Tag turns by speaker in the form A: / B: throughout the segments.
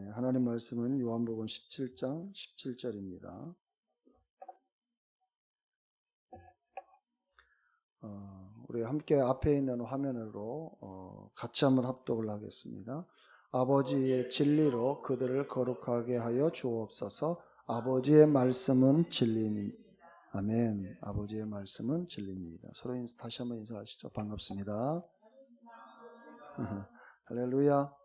A: 하나님 말씀은 요한복음 17장 17절입니다. 우리 함께 앞에 있는 화면으로 같이 한번 합독을 하겠습니다. 아버지의 진리로 그들을 거룩하게 하여 주옵소서. 아버지의 말씀은 진리니. 아멘. 아버지의 말씀은 진리입니다. 서로 다시 한번 인사하시죠. 반갑습니다. 할렐루야.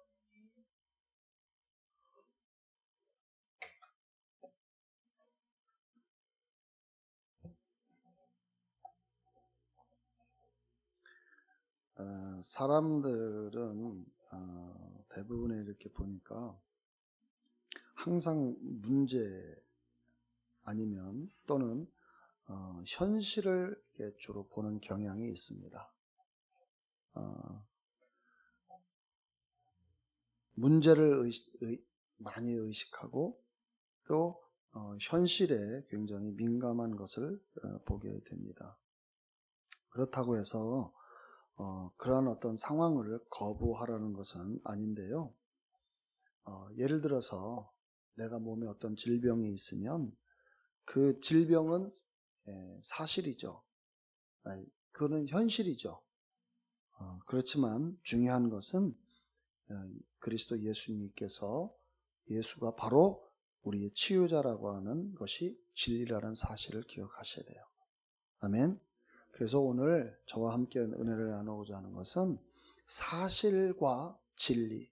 A: 사람들은 대부분의 이렇게 보니까 항상 문제 아니면 또는 현실을 주로 보는 경향이 있습니다. 문제를 많이 의식하고 또 현실에 굉장히 민감한 것을 보게 됩니다. 그렇다고 해서 그러한 어떤 상황을 거부하라는 것은 아닌데요. 예를 들어서 내가 몸에 어떤 질병이 있으면 그 질병은 사실이죠. 그거는 현실이죠. 그렇지만 중요한 것은 그리스도 예수님께서 예수가 바로 우리의 치유자라고 하는 것이 진리라는 사실을 기억하셔야 돼요. 아멘. 그래서 오늘 저와 함께 은혜를 나누고자 하는 것은 사실과 진리,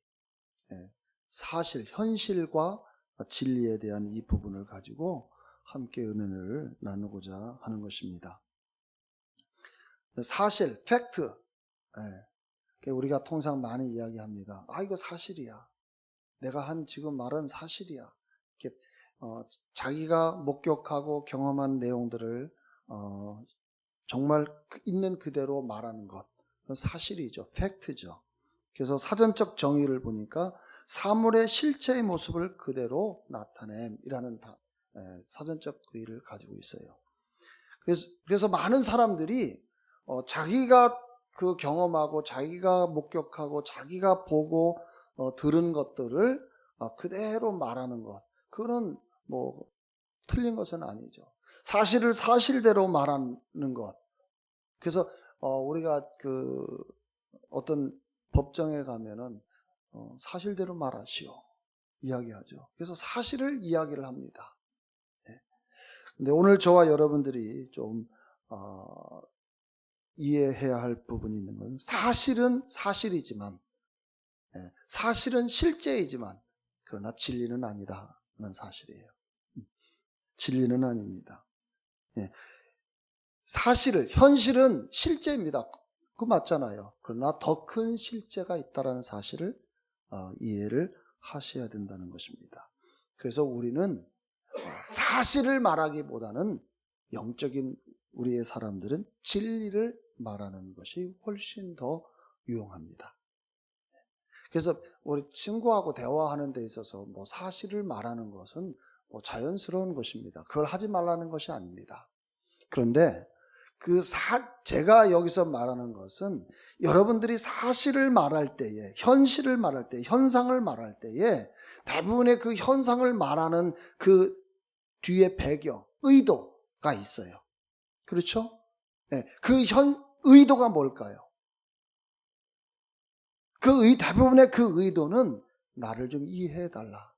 A: 사실, 현실과 진리에 대한 이 부분을 가지고 함께 은혜를 나누고자 하는 것입니다. 사실, 팩트, 우리가 통상 많이 이야기합니다. 이거 사실이야. 내가 한 지금 말은 사실이야. 이렇게 자기가 목격하고 경험한 내용들을 정말 있는 그대로 말하는 것, 그건 사실이죠. 팩트죠. 그래서 사전적 정의를 보니까 사물의 실체의 모습을 그대로 나타냄이라는 사전적 의의를 가지고 있어요. 그래서 많은 사람들이 자기가 그 경험하고 자기가 목격하고 자기가 보고 들은 것들을 그대로 말하는 것, 그거는 뭐 틀린 것은 아니죠. 사실을 사실대로 말하는 것. 그래서 우리가 그 어떤 법정에 가면은 사실대로 말하시오 이야기하죠. 그래서 사실을 이야기를 합니다. 근데 오늘 저와 여러분들이 좀 이해해야 할 부분이 있는 건 사실은 사실이지만, 사실은 실제이지만 그러나 진리는 아니다는 사실이에요. 진리는 아닙니다. 사실을, 현실은 실제입니다. 그거 맞잖아요. 그러나 더 큰 실제가 있다는 사실을 이해를 하셔야 된다는 것입니다. 그래서 우리는 사실을 말하기보다는 영적인 우리의 사람들은 진리를 말하는 것이 훨씬 더 유용합니다. 그래서 우리 친구하고 대화하는 데 있어서 뭐 사실을 말하는 것은 뭐 자연스러운 것입니다. 그걸 하지 말라는 것이 아닙니다. 그런데 제가 여기서 말하는 것은 여러분들이 사실을 말할 때에, 현실을 말할 때, 현상을 말할 때에 대부분의 그 현상을 말하는 그 뒤에 배경, 의도가 있어요. 그렇죠? 그 의도가 뭘까요? 대부분의 그 의도는 나를 좀 이해해달라.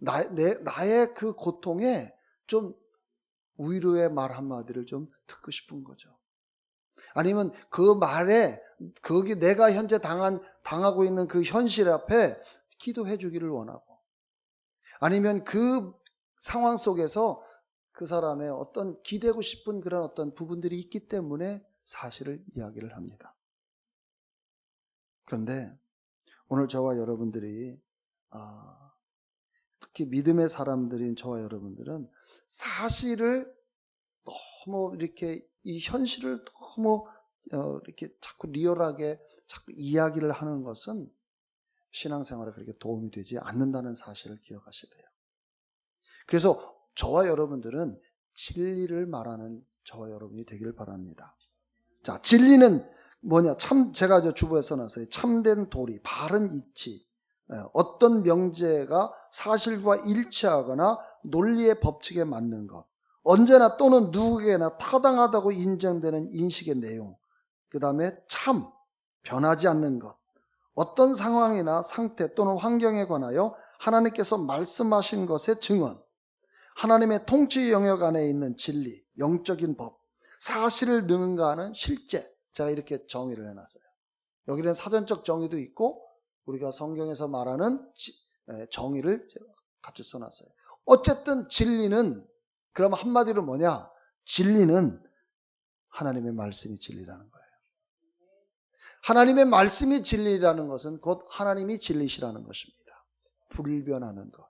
A: 나의 그 고통에 좀 위로의 말 한마디를 좀 듣고 싶은 거죠. 아니면 그 말에 거기 내가 현재 당하고 있는 그 현실 앞에 기도해 주기를 원하고, 아니면 그 상황 속에서 그 사람의 어떤 기대고 싶은 그런 어떤 부분들이 있기 때문에 사실을 이야기를 합니다. 그런데 오늘 저와 여러분들이 특히 믿음의 사람들인 저와 여러분들은 사실을 너무 이렇게 이 현실을 너무 이렇게 자꾸 리얼하게 자꾸 이야기를 하는 것은 신앙생활에 그렇게 도움이 되지 않는다는 사실을 기억하셔야 돼요. 그래서 저와 여러분들은 진리를 말하는 저와 여러분이 되기를 바랍니다. 자, 진리는 뭐냐? 제가 주부에 써놨어요. 참된 도리, 바른 이치, 어떤 명제가 사실과 일치하거나 논리의 법칙에 맞는 것, 언제나 또는 누구에게나 타당하다고 인정되는 인식의 내용, 그 다음에 참, 변하지 않는 것, 어떤 상황이나 상태 또는 환경에 관하여 하나님께서 말씀하신 것의 증언, 하나님의 통치 영역 안에 있는 진리, 영적인 법, 사실을 능가하는 실제. 제가 이렇게 정의를 해놨어요. 여기는 사전적 정의도 있고 우리가 성경에서 말하는 정의를 같이 써놨어요. 어쨌든 진리는, 그럼 한마디로 뭐냐? 진리는 하나님의 말씀이 진리라는 거예요. 하나님의 말씀이 진리라는 것은 곧 하나님이 진리시라는 것입니다. 불변하는 것.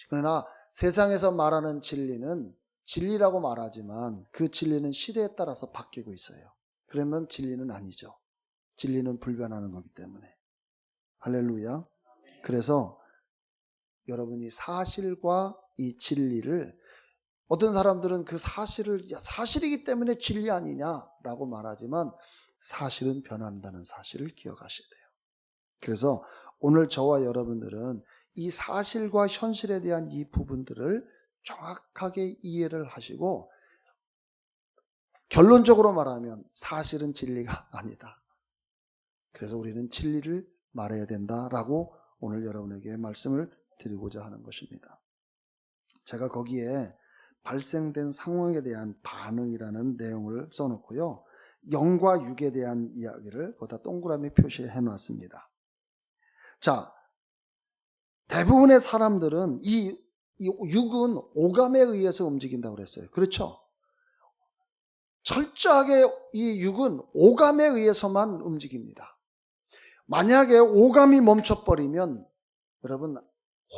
A: 그러나 세상에서 말하는 진리는 진리라고 말하지만 그 진리는 시대에 따라서 바뀌고 있어요. 그러면 진리는 아니죠. 진리는 불변하는 거기 때문에. 할렐루야. 그래서 여러분이 사실과 이 진리를, 어떤 사람들은 그 사실을 사실이기 때문에 진리 아니냐라고 말하지만 사실은 변한다는 사실을 기억하셔야 돼요. 그래서 오늘 저와 여러분들은 이 사실과 현실에 대한 이 부분들을 정확하게 이해를 하시고, 결론적으로 말하면 사실은 진리가 아니다. 그래서 우리는 진리를 말해야 된다라고 오늘 여러분에게 말씀을 드리고자 하는 것입니다. 제가 거기에 발생된 상황에 대한 반응이라는 내용을 써놓고요, 영과 육에 대한 이야기를 거기다 동그라미 표시해 놨습니다. 자, 대부분의 사람들은 이 육은 오감에 의해서 움직인다고 그랬어요. 그렇죠? 철저하게 이 육은 오감에 의해서만 움직입니다. 만약에 오감이 멈춰버리면 여러분,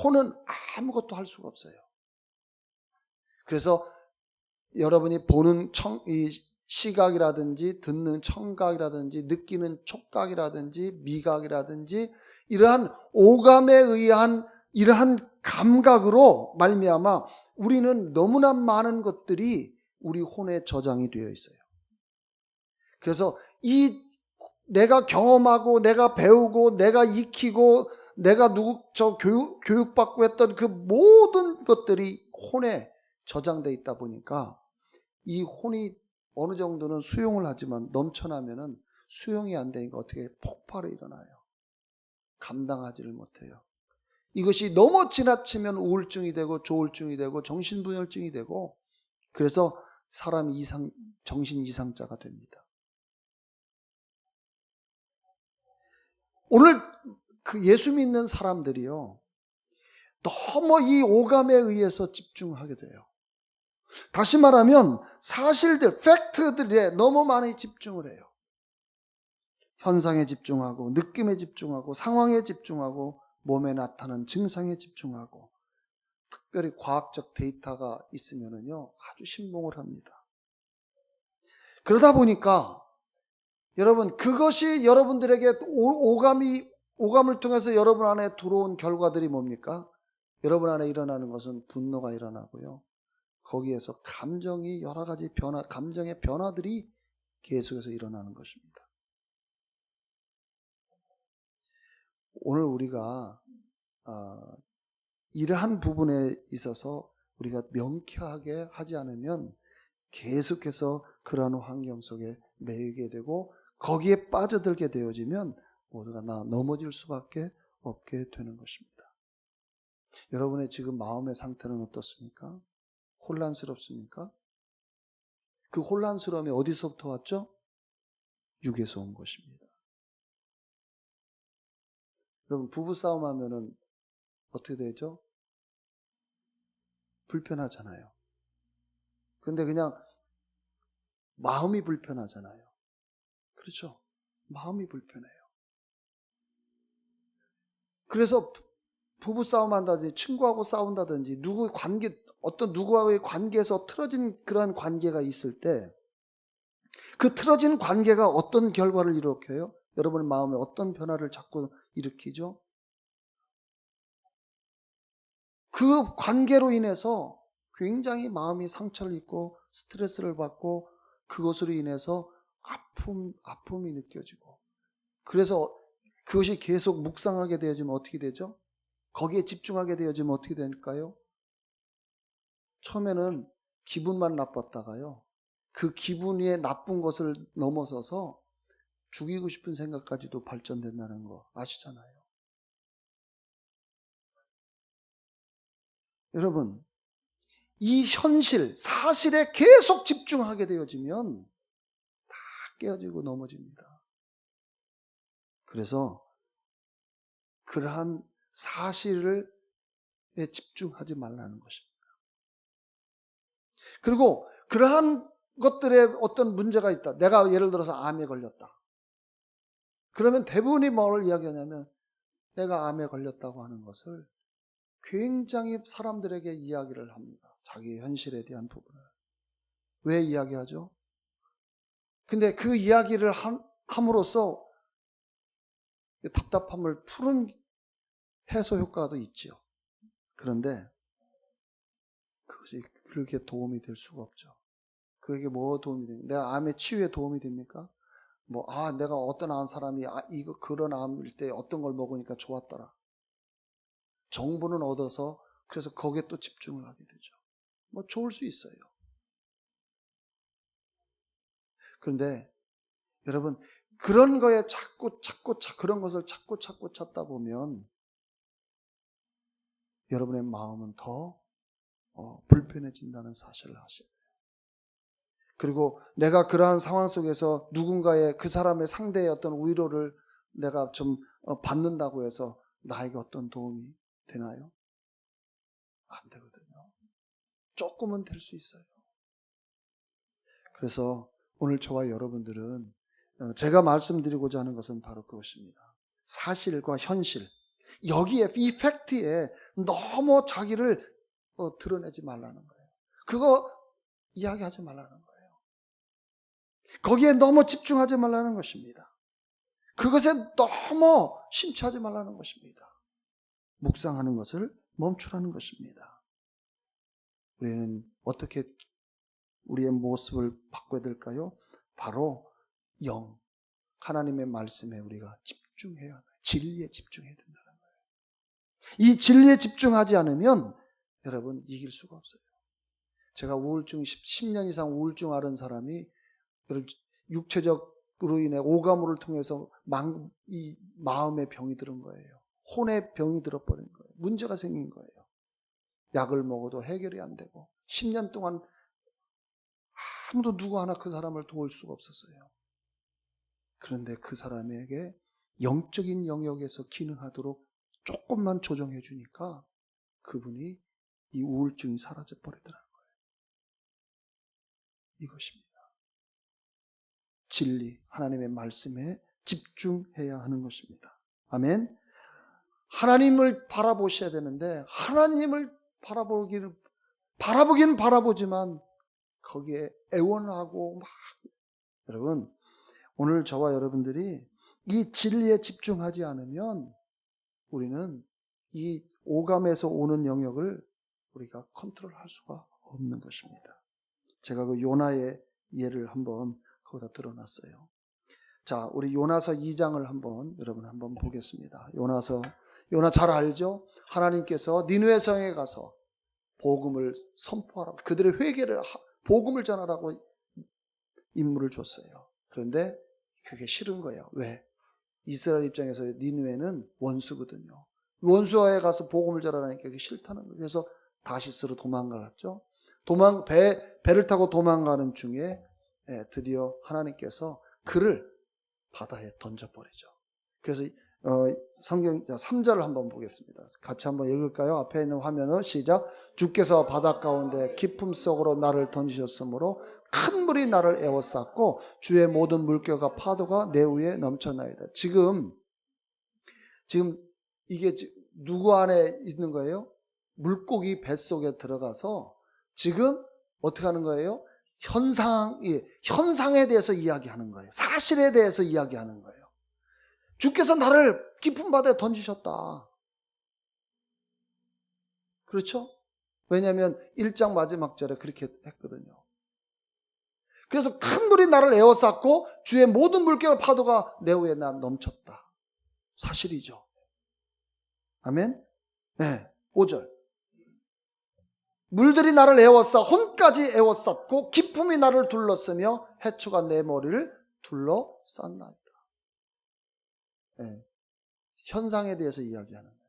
A: 혼은 아무것도 할 수가 없어요. 그래서 여러분이 보는 이 시각이라든지 듣는 청각이라든지 느끼는 촉각이라든지 미각이라든지 이러한 오감에 의한 이러한 감각으로 말미암아 우리는 너무나 많은 것들이 우리 혼에 저장이 되어 있어요. 그래서 이 내가 경험하고 내가 배우고 내가 익히고 내가 교육받고 했던 그 모든 것들이 혼에 저장되어 있다 보니까 이 혼이 어느 정도는 수용을 하지만 넘쳐나면은 수용이 안 되니까 어떻게 폭발이 일어나요. 감당하지를 못해요. 이것이 너무 지나치면 우울증이 되고 조울증이 되고 정신분열증이 되고, 그래서 사람이 정신 이상자가 됩니다. 오늘 그 예수 믿는 사람들이요, 너무 이 오감에 의해서 집중하게 돼요. 다시 말하면 사실들, 팩트들에 너무 많이 집중을 해요. 현상에 집중하고 느낌에 집중하고 상황에 집중하고 몸에 나타나는 증상에 집중하고, 특별히 과학적 데이터가 있으면은요 아주 신봉을 합니다. 그러다 보니까 여러분, 그것이 여러분들에게 오감을 통해서 여러분 안에 들어온 결과들이 뭡니까? 여러분 안에 일어나는 것은 분노가 일어나고요, 거기에서 감정이 여러 가지 감정의 변화들이 계속해서 일어나는 것입니다. 오늘 우리가 이러한 부분에 있어서 우리가 명쾌하게 하지 않으면 계속해서 그러한 환경 속에 매이게 되고 거기에 빠져들게 되어지면 모두가 넘어질 수밖에 없게 되는 것입니다. 여러분의 지금 마음의 상태는 어떻습니까? 혼란스럽습니까? 그 혼란스러움이 어디서부터 왔죠? 육에서 온 것입니다. 여러분, 부부싸움 하면은 어떻게 되죠? 불편하잖아요. 근데 그냥 마음이 불편하잖아요. 그렇죠? 마음이 불편해요. 그래서 부부싸움 한다든지 친구하고 싸운다든지 어떤 누구와의 관계에서 틀어진 그러한 관계가 있을 때 그 틀어진 관계가 어떤 결과를 일으켜요? 여러분의 마음에 어떤 변화를 자꾸 일으키죠? 그 관계로 인해서 굉장히 마음이 상처를 입고 스트레스를 받고 그것으로 인해서 아픔이 느껴지고, 그래서 그것이 계속 묵상하게 되어지면 어떻게 되죠? 거기에 집중하게 되어지면 어떻게 될까요? 처음에는 기분만 나빴다가요, 그 기분이 나쁜 것을 넘어서서 죽이고 싶은 생각까지도 발전된다는 거 아시잖아요. 여러분, 이 현실, 사실에 계속 집중하게 되어지면 다 깨어지고 넘어집니다. 그래서 그러한 사실에 집중하지 말라는 것입니다. 그리고 그러한 것들에 어떤 문제가 있다. 내가 예를 들어서 암에 걸렸다. 그러면 대부분이 뭘 이야기하냐면 내가 암에 걸렸다고 하는 것을 굉장히 사람들에게 이야기를 합니다. 자기 현실에 대한 부분을. 왜 이야기하죠? 근데 그 이야기를 함으로써 답답함을 푸는 해소 효과도 있지요. 그런데 그것이 그렇게 도움이 될 수가 없죠. 그게 뭐 도움이 됩니까? 내가 암의 치유에 도움이 됩니까? 내가 어떤 암 사람이 이거 그런 암일 때 어떤 걸 먹으니까 좋았더라. 정보는 얻어서 그래서 거기에 또 집중을 하게 되죠. 좋을 수 있어요. 그런데 여러분, 그런 거에 그런 것을 찾고 찾다 보면 여러분의 마음은 더 불편해진다는 사실을 아셔야 돼요. 그리고 내가 그러한 상황 속에서 누군가의 그 사람의 상대의 어떤 위로를 내가 좀 받는다고 해서 나에게 어떤 도움이 되나요? 안 되거든요. 조금은 될 수 있어요. 그래서 오늘 저와 여러분들은 제가 말씀드리고자 하는 것은 바로 그것입니다. 사실과 현실, 여기에 이 팩트에 너무 자기를 드러내지 말라는 거예요. 그거 이야기하지 말라는 거예요. 거기에 너무 집중하지 말라는 것입니다. 그것에 너무 심취하지 말라는 것입니다. 묵상하는 것을 멈추라는 것입니다. 우리는 어떻게 우리의 모습을 바꿔야 될까요? 바로 하나님의 말씀에 우리가 집중해야 해요. 진리에 집중해야 된다는 거예요. 이 진리에 집중하지 않으면 여러분 이길 수가 없어요. 제가 10년 이상 우울증 앓은 사람이 육체적으로 인해 오감을 통해서 이 마음의 병이 들은 거예요. 혼의 병이 들어버린 거예요. 문제가 생긴 거예요. 약을 먹어도 해결이 안 되고 10년 동안 아무도 누구 하나 그 사람을 도울 수가 없었어요. 그런데 그 사람에게 영적인 영역에서 기능하도록 조금만 조정해 주니까 그분이 이 우울증이 사라져 버리더라는 거예요. 이것입니다. 진리, 하나님의 말씀에 집중해야 하는 것입니다. 아멘. 하나님을 바라보셔야 되는데 하나님을 바라보기는 바라보지만 거기에 애원하고 여러분, 오늘 저와 여러분들이 이 진리에 집중하지 않으면 우리는 이 오감에서 오는 영역을 우리가 컨트롤할 수가 없는 것입니다. 제가 그 요나의 예를 한번 거기다 드러났어요. 자, 우리 요나서 2장을 여러분 한번 보겠습니다. 요나 잘 알죠? 하나님께서 니느웨 성에 가서 복음을 선포하라고, 그들의 회개를 복음을 전하라고 임무를 줬어요. 그런데 그게 싫은 거예요. 왜? 이스라엘 입장에서 니느웨는 원수거든요. 원수에 가서 복음을 전하라니까 그게 싫다는 거예요. 그래서 다시스로 도망갔죠. 배를 타고 도망가는 중에 드디어 하나님께서 그를 바다에 던져버리죠. 그래서 성경 3절을 한번 보겠습니다. 같이 한번 읽을까요? 앞에 있는 화면을 시작. 주께서 바다 가운데 깊음 속으로 나를 던지셨으므로 큰 물이 나를 에워쌌고 주의 모든 물결과 파도가 내 위에 넘쳐나이다. 지금 이게 누구 안에 있는 거예요? 물고기 뱃속에 들어가서 지금 어떻게 하는 거예요? 현상에 대해서 이야기하는 거예요. 사실에 대해서 이야기하는 거예요. 주께서 나를 깊은 바다에 던지셨다. 그렇죠? 왜냐하면 1장 마지막 절에 그렇게 했거든요. 그래서 큰 물이 나를 에워쌌고 주의 모든 물결 파도가 내 위에 나 넘쳤다. 사실이죠. 아멘. 네. 5절. 물들이 나를 에워싸 혼까지 에워쌌고 기품이 나를 둘렀으며 해초가 내 머리를 둘러쌌나이다. 네. 현상에 대해서 이야기하는 거예요.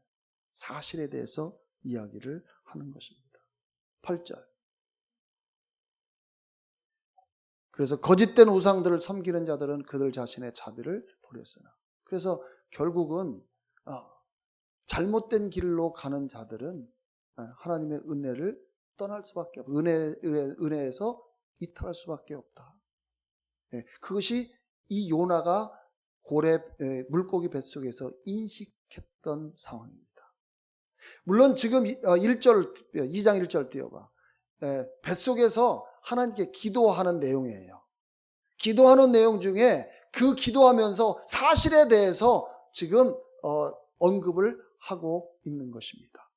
A: 사실에 대해서 이야기를 하는 것입니다. 8절. 그래서 거짓된 우상들을 섬기는 자들은 그들 자신의 자비를 버렸으나. 그래서 결국은 잘못된 길로 가는 자들은 하나님의 은혜를 떠날 수밖에 없다. 은혜에서 이탈할 수밖에 없다. 그것이 이 요나가 고래 물고기 뱃속에서 인식했던 상황입니다. 물론 지금 2장 1절 띄워봐. 뱃속에서 하나님께 기도하는 내용이에요. 기도하는 내용 중에 그 기도하면서 사실에 대해서 지금 언급을 하고 있는 것입니다.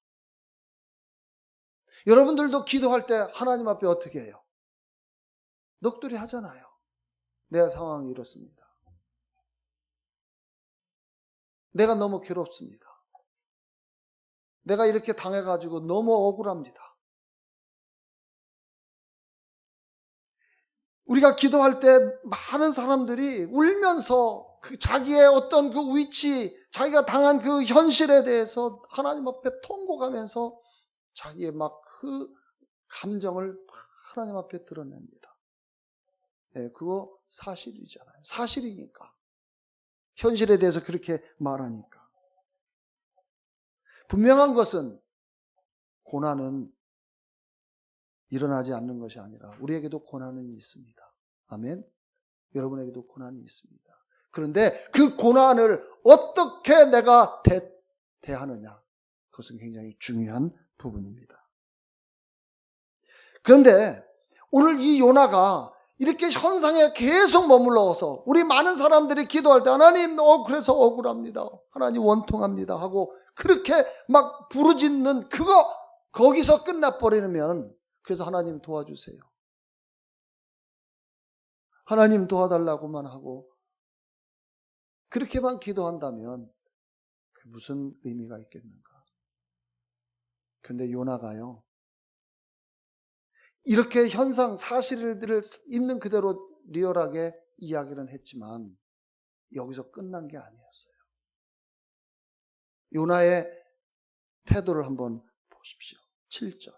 A: 여러분들도 기도할 때 하나님 앞에 어떻게 해요? 넋두리 하잖아요. 내 상황이 이렇습니다. 내가 너무 괴롭습니다. 내가 이렇게 당해가지고 너무 억울합니다. 우리가 기도할 때 많은 사람들이 울면서 자기의 어떤 그 위치, 자기가 당한 그 현실에 대해서 하나님 앞에 통곡하면서 자기의 막 그 감정을 하나님 앞에 드러냅니다. 그거 사실이잖아요. 사실이니까. 현실에 대해서 그렇게 말하니까. 분명한 것은 고난은 일어나지 않는 것이 아니라 우리에게도 고난은 있습니다. 아멘. 여러분에게도 고난이 있습니다. 그런데 그 고난을 어떻게 내가 대하느냐, 그것은 굉장히 중요한 부분입니다. 그런데 오늘 이 요나가 이렇게 현상에 계속 머물러서 우리 많은 사람들이 기도할 때 하나님 그래서 억울합니다, 하나님 원통합니다 하고 그렇게 막 부르짖는 그거 거기서 끝나버리면, 그래서 하나님 도와주세요, 하나님 도와달라고만 하고 그렇게만 기도한다면 그 무슨 의미가 있겠는가. 그런데 요나가요, 이렇게 현상 사실들을 있는 그대로 리얼하게 이야기는 했지만 여기서 끝난 게 아니었어요. 요나의 태도를 한번 보십시오. 7절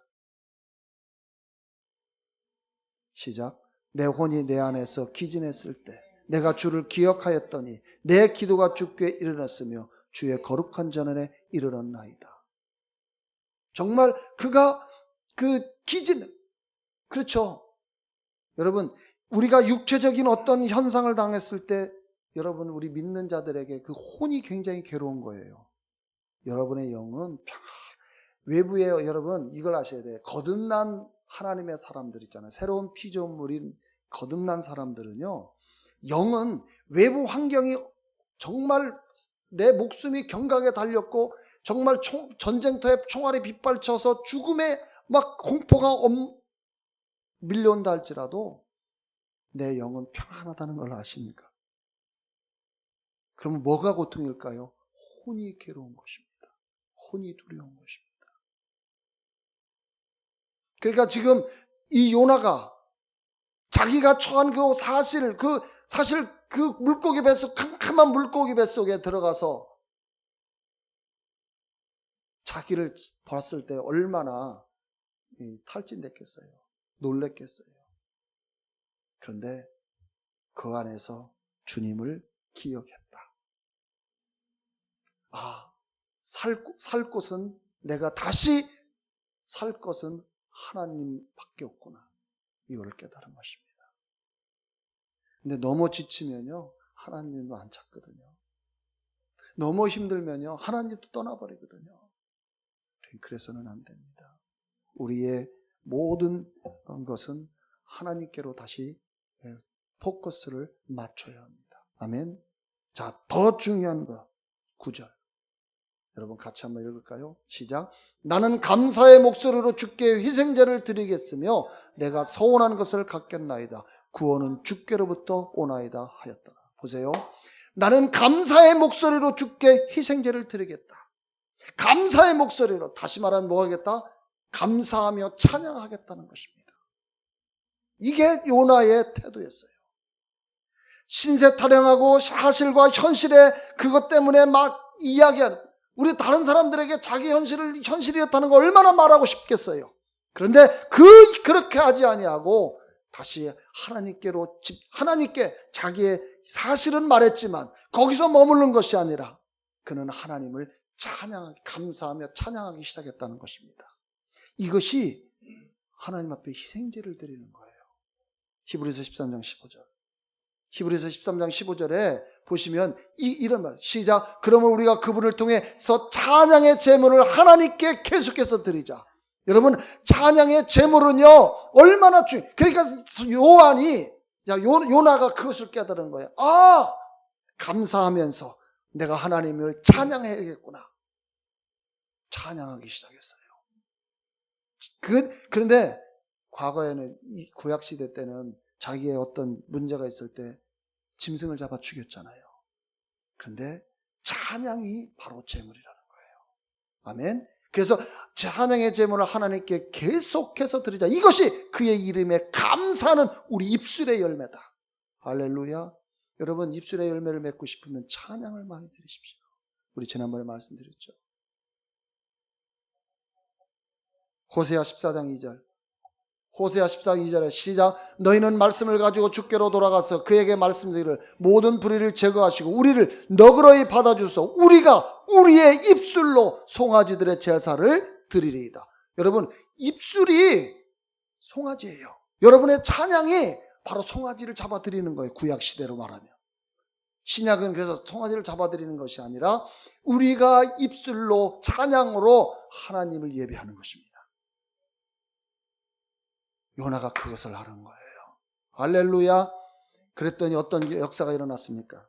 A: 시작. 내 혼이 내 안에서 기진했을 때 내가 주를 기억하였더니 내 기도가 주께 이르렀으며 주의 거룩한 전에 이르렀나이다. 정말 그가 그 기진, 그렇죠. 여러분, 우리가 육체적인 어떤 현상을 당했을 때 여러분, 우리 믿는 자들에게 그 혼이 굉장히 괴로운 거예요. 여러분의 영은 외부에, 여러분 이걸 아셔야 돼요. 거듭난 하나님의 사람들 있잖아요. 새로운 피조물인 거듭난 사람들은요, 영은 외부 환경이 정말 내 목숨이 경각에 달렸고 정말 전쟁터에 총알이 빗발쳐서 죽음의 막 공포가 밀려온다 할지라도 내 영은 평안하다는 걸 아십니까? 그러면 뭐가 고통일까요? 혼이 괴로운 것입니다. 혼이 두려운 것입니다. 그러니까 지금 이 요나가 자기가 처한 그 사실 그 물고기 뱃속, 캄캄한 물고기 뱃속에 들어가서 자기를 봤을 때 얼마나 탈진됐겠어요. 놀랬겠어요. 그런데 그 안에서 주님을 기억했다. 살 곳은, 내가 다시 살 것은 하나님밖에 없구나, 이걸 깨달은 것입니다. 근데 너무 지치면요, 하나님도 안 찾거든요. 너무 힘들면요, 하나님도 떠나버리거든요. 그래서는 안 됩니다. 우리의 모든 것은 하나님께로 다시 포커스를 맞춰야 합니다. 아멘. 자, 더 중요한 거 9절 여러분 같이 한번 읽을까요? 시작. 나는 감사의 목소리로 주께 희생제를 드리겠으며 내가 서원한 것을 갖겠나이다. 구원은 주께로부터 오나이다 하였더라. 보세요. 나는 감사의 목소리로 주께 희생제를 드리겠다. 감사의 목소리로, 다시 말하면 뭐 하겠다? 감사하며 찬양하겠다는 것입니다. 이게 요나의 태도였어요. 신세 타령하고 사실과 현실의 그것 때문에 막 이야기하는, 우리 다른 사람들에게 자기 현실이었다는 걸 얼마나 말하고 싶겠어요. 그런데 그렇게 하지 아니하고 다시 하나님께 자기의 사실은 말했지만 거기서 머무른 것이 아니라 그는 하나님을 감사하며 찬양하기 시작했다는 것입니다. 이것이 하나님 앞에 희생제를 드리는 거예요. 히브리서 13장 15절. 히브리서 13장 15절에 보시면 이런 말, 시작. 그러면 우리가 그분을 통해서 찬양의 제물을 하나님께 계속해서 드리자. 여러분, 찬양의 제물은요 얼마나 그러니까 요나가 그것을 깨달은 거예요. 감사하면서 내가 하나님을 찬양해야겠구나. 찬양하기 시작했어요. 그런데 과거에는 이 구약시대 때는 자기의 어떤 문제가 있을 때 짐승을 잡아 죽였잖아요. 그런데 찬양이 바로 제물이라는 거예요. 아멘. 그래서 찬양의 제물을 하나님께 계속해서 드리자. 이것이 그의 이름에 감사하는 우리 입술의 열매다. 할렐루야. 여러분, 입술의 열매를 맺고 싶으면 찬양을 많이 드리십시오. 우리 지난번에 말씀드렸죠. 호세아 14장 2절. 호세아 14장 2절에 시작. 너희는 말씀을 가지고 주께로 돌아가서 그에게 말씀드리기를 모든 불의를 제거하시고 우리를 너그러이 받아주소. 우리가 우리의 입술로 송아지들의 제사를 드리리이다. 여러분, 입술이 송아지예요. 여러분의 찬양이 바로 송아지를 잡아드리는 거예요. 구약시대로 말하면. 신약은 그래서 송아지를 잡아드리는 것이 아니라 우리가 입술로 찬양으로 하나님을 예배하는 것입니다. 요나가 그것을 하는 거예요. 할렐루야. 그랬더니 어떤 역사가 일어났습니까?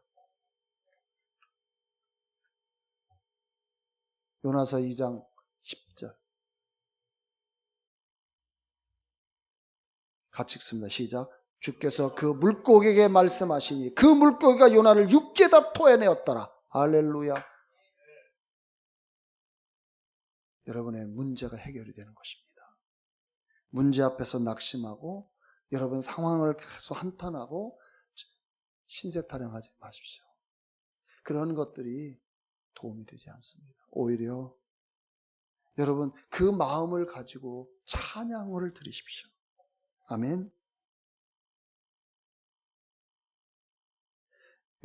A: 요나서 2장 10절. 같이 읽습니다. 시작. 주께서 그 물고기에게 말씀하시니 그 물고기가 요나를 육지에다 토해내었더라. 할렐루야. 여러분의 문제가 해결이 되는 것입니다. 문제 앞에서 낙심하고 여러분 상황을 계속 한탄하고 신세타령하지 마십시오. 그런 것들이 도움이 되지 않습니다. 오히려 여러분 그 마음을 가지고 찬양을 드리십시오. 아멘.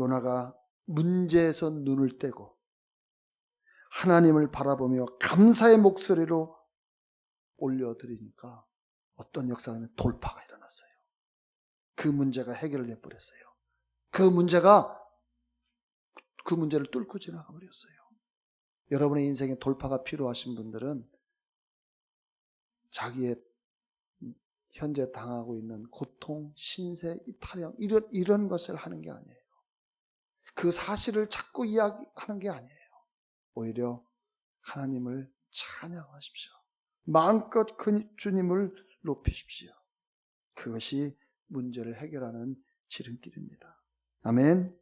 A: 요나가 문제에서 눈을 떼고 하나님을 바라보며 감사의 목소리로 올려드리니까 어떤 역사가 돌파가 일어났어요. 그 문제가 해결돼 버렸어요. 그 문제를 뚫고 지나가 버렸어요. 여러분의 인생에 돌파가 필요하신 분들은 자기의 현재 당하고 있는 고통, 신세, 타령 이런 것을 하는 게 아니에요. 그 사실을 자꾸 이야기하는 게 아니에요. 오히려 하나님을 찬양하십시오. 마음껏 주님을 높이십시오. 그것이 문제를 해결하는 지름길입니다. 아멘.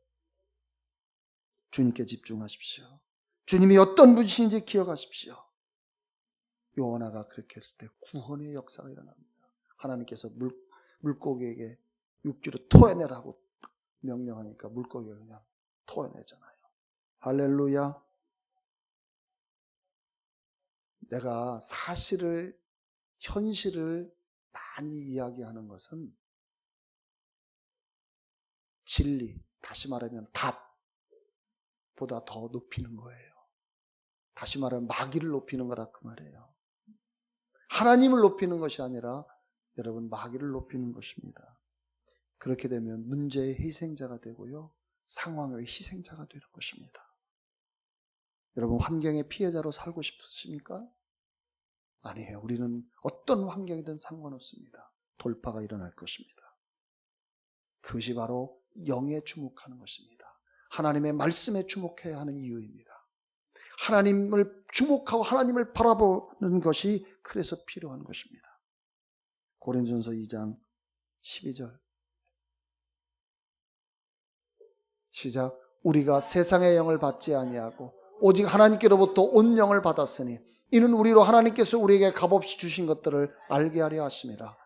A: 주님께 집중하십시오. 주님이 어떤 분이신지 기억하십시오. 요나가 그렇게 했을 때 구원의 역사가 일어납니다. 하나님께서 물고기에게 육지로 토해내라고 명령하니까 물고기가 그냥 토해내잖아요. 할렐루야. 내가 현실을 많이 이야기하는 것은 진리, 다시 말하면 답보다 더 높이는 거예요. 다시 말하면 마귀를 높이는 거다 그 말이에요. 하나님을 높이는 것이 아니라 여러분 마귀를 높이는 것입니다. 그렇게 되면 문제의 희생자가 되고요. 상황의 희생자가 되는 것입니다. 여러분 환경의 피해자로 살고 싶으십니까? 아니에요. 우리는 어떤 환경이든 상관없습니다. 돌파가 일어날 것입니다. 그것이 바로 영에 주목하는 것입니다. 하나님의 말씀에 주목해야 하는 이유입니다. 하나님을 주목하고 하나님을 바라보는 것이 그래서 필요한 것입니다. 고린도전서 2장 12절 시작. 우리가 세상의 영을 받지 아니하고 오직 하나님께로부터 온 영을 받았으니 이는 우리로 하나님께서 우리에게 값없이 주신 것들을 알게 하려 하심이라.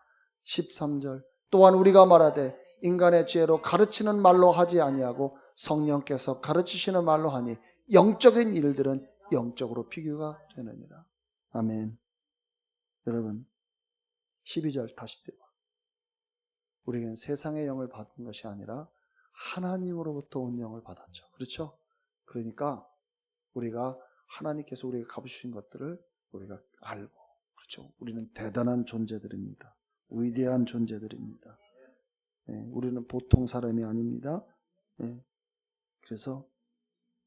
A: 13절 또한 우리가 말하되 인간의 지혜로 가르치는 말로 하지 아니하고 성령께서 가르치시는 말로 하니 영적인 일들은 영적으로 비교가 되느니라. 아멘. 여러분 12절 다시 띄워. 우리는 세상의 영을 받은 것이 아니라 하나님으로부터 온 영을 받았죠. 그렇죠? 그러니까 우리가 하나님께서 우리에게 값주신 것들을 우리가 알고, 그렇죠? 우리는 대단한 존재들입니다. 위대한 존재들입니다. 네, 우리는 보통 사람이 아닙니다. 네, 그래서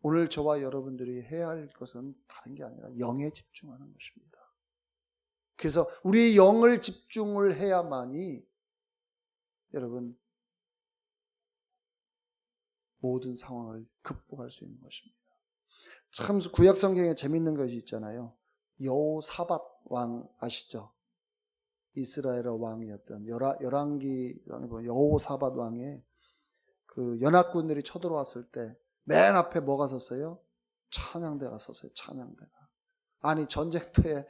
A: 오늘 저와 여러분들이 해야 할 것은 다른 게 아니라 영에 집중하는 것입니다. 그래서 우리의 영을 집중을 해야만이 여러분 모든 상황을 극복할 수 있는 것입니다. 참 구약 성경에 재밌는 것이 있잖아요. 여호사밧 왕 아시죠? 이스라엘 왕이었던 열왕기 여호사밧 왕의 그 연합군들이 쳐들어왔을 때 맨 앞에 뭐가 섰어요? 찬양대가 섰어요. 찬양대가. 아니 전쟁터에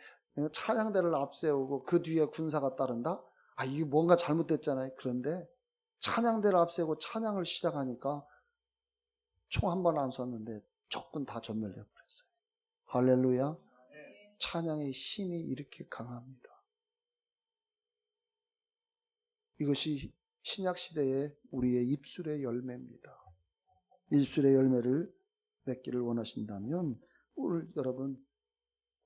A: 찬양대를 앞세우고 그 뒤에 군사가 따른다? 아, 이게 뭔가 잘못됐잖아요. 그런데 찬양대를 앞세우고 찬양을 시작하니까 총 한 번 안 쐈는데 적군 다 전멸해 버렸어요. 할렐루야. 찬양의 힘이 이렇게 강합니다. 이것이 신약시대의 우리의 입술의 열매입니다. 입술의 열매를 맺기를 원하신다면 오늘 여러분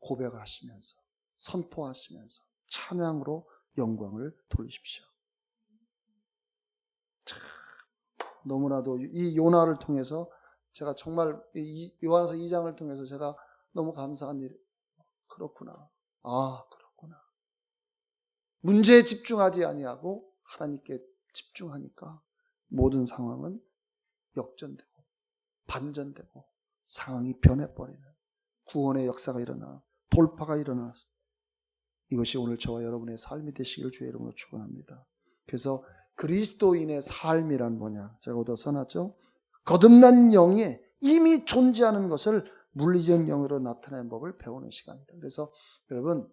A: 고백하시면서 선포하시면서 찬양으로 영광을 돌리십시오. 너무나도 이 요나를 통해서 제가 정말 요한서 2장을 통해서 제가 너무 감사한 일, 그렇구나. 아, 그렇구나. 문제에 집중하지 아니하고 하나님께 집중하니까 모든 상황은 역전되고 반전되고 상황이 변해버리는 구원의 역사가 일어나 돌파가 일어나 이것이 오늘 저와 여러분의 삶이 되시길 주의 이름으로 축원합니다. 그래서 그리스도인의 삶이란 뭐냐? 제가 어디다 써놨죠? 거듭난 영이 이미 존재하는 것을 물리적 영으로 나타내는 법을 배우는 시간이다. 그래서 여러분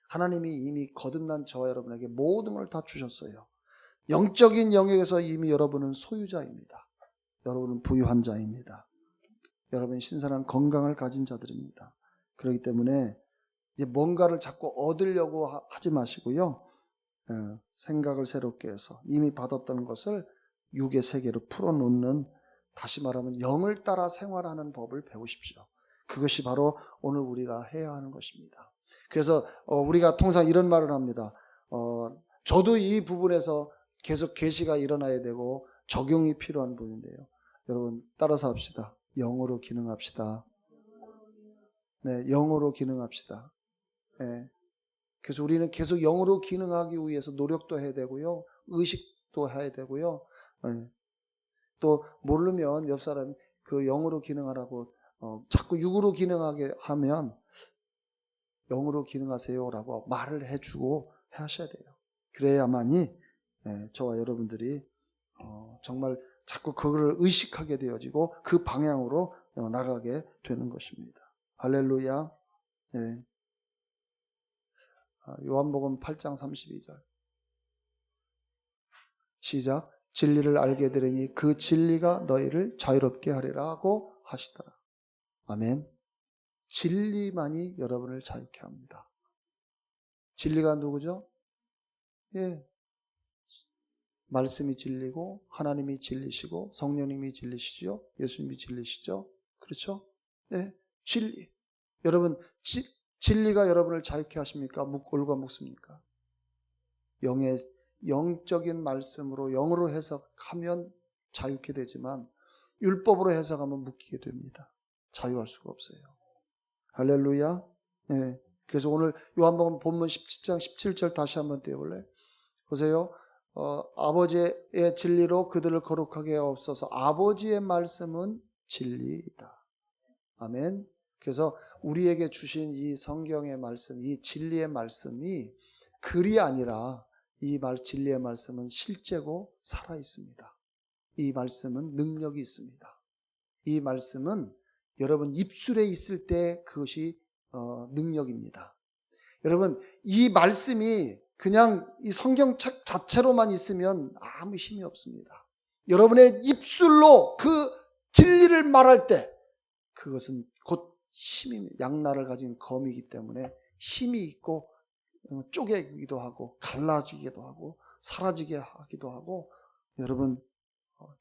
A: 하나님이 이미 거듭난 저와 여러분에게 모든 걸 다 주셨어요. 영적인 영역에서 이미 여러분은 소유자입니다. 여러분은 부유한 자입니다. 여러분 신선한 건강을 가진 자들입니다. 그렇기 때문에 이제 뭔가를 자꾸 얻으려고 하지 마시고요. 생각을 새롭게 해서 이미 받았던 것을 육의 세계로 풀어놓는, 다시 말하면 영을 따라 생활하는 법을 배우십시오. 그것이 바로 오늘 우리가 해야 하는 것입니다. 그래서 우리가 통상 이런 말을 합니다. 저도 이 부분에서 계속 계시가 일어나야 되고 적용이 필요한 부분인데요. 여러분 따라서 합시다. 영으로 기능합시다. 네, 영으로 기능합시다. 네. 그래서 우리는 계속 영으로 기능하기 위해서 노력도 해야 되고요. 의식도 해야 되고요. 네. 또 모르면 옆 사람이 그 영으로 기능하라고 자꾸 육으로 기능하게 하면 영으로 기능하세요라고 말을 해주고 하셔야 돼요. 그래야만이 저와 여러분들이 정말 자꾸 그걸 의식하게 되어지고 그 방향으로 나가게 되는 것입니다. 할렐루야. 네. 요한복음 8장 32절 시작. 진리를 알게 되리니 그 진리가 너희를 자유롭게 하리라 하고 하시더라. 아멘. 진리만이 여러분을 자유케 합니다. 진리가 누구죠? 예. 말씀이 진리고 하나님이 진리시고 성령님이 진리시죠. 예수님이 진리시죠. 그렇죠? 네. 진리. 여러분 진리가 여러분을 자유케 하십니까? 올과 묵습니까? 영적인 말씀으로 영으로 해석하면 자유케 되지만 율법으로 해석하면 묶이게 됩니다. 자유할 수가 없어요. 할렐루야. 네. 그래서 오늘 요한복음 본문 17장 17절 다시 한번 띄워볼래요? 보세요. 아버지의 진리로 그들을 거룩하게 하옵소서. 아버지의 말씀은 진리이다. 아멘. 그래서 우리에게 주신 이 성경의 말씀, 이 진리의 말씀이 글이 아니라 이 진리의 말씀은 실제고 살아 있습니다. 이 말씀은 능력이 있습니다. 이 말씀은 여러분 입술에 있을 때 그것이 능력입니다. 여러분 이 말씀이 그냥 이 성경책 자체로만 있으면 아무 힘이 없습니다. 여러분의 입술로 그 진리를 말할 때 그것은 곧 힘입니다. 양날을 가진 검이기 때문에 힘이 있고 쪼개기도 하고 갈라지기도 하고 사라지게 하기도 하고 여러분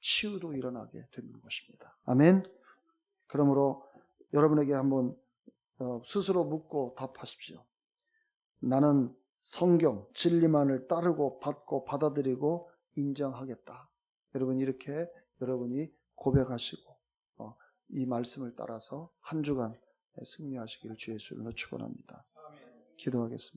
A: 치유도 일어나게 되는 것입니다. 아멘. 그러므로 여러분에게 한번 스스로 묻고 답하십시오. 나는 성경 진리만을 따르고 받고 받아들이고 인정하겠다. 여러분 이렇게 여러분이 고백하시고 이 말씀을 따라서 한 주간 승리하시기를 주의 이름으로 축원합니다. 기도하겠습니다.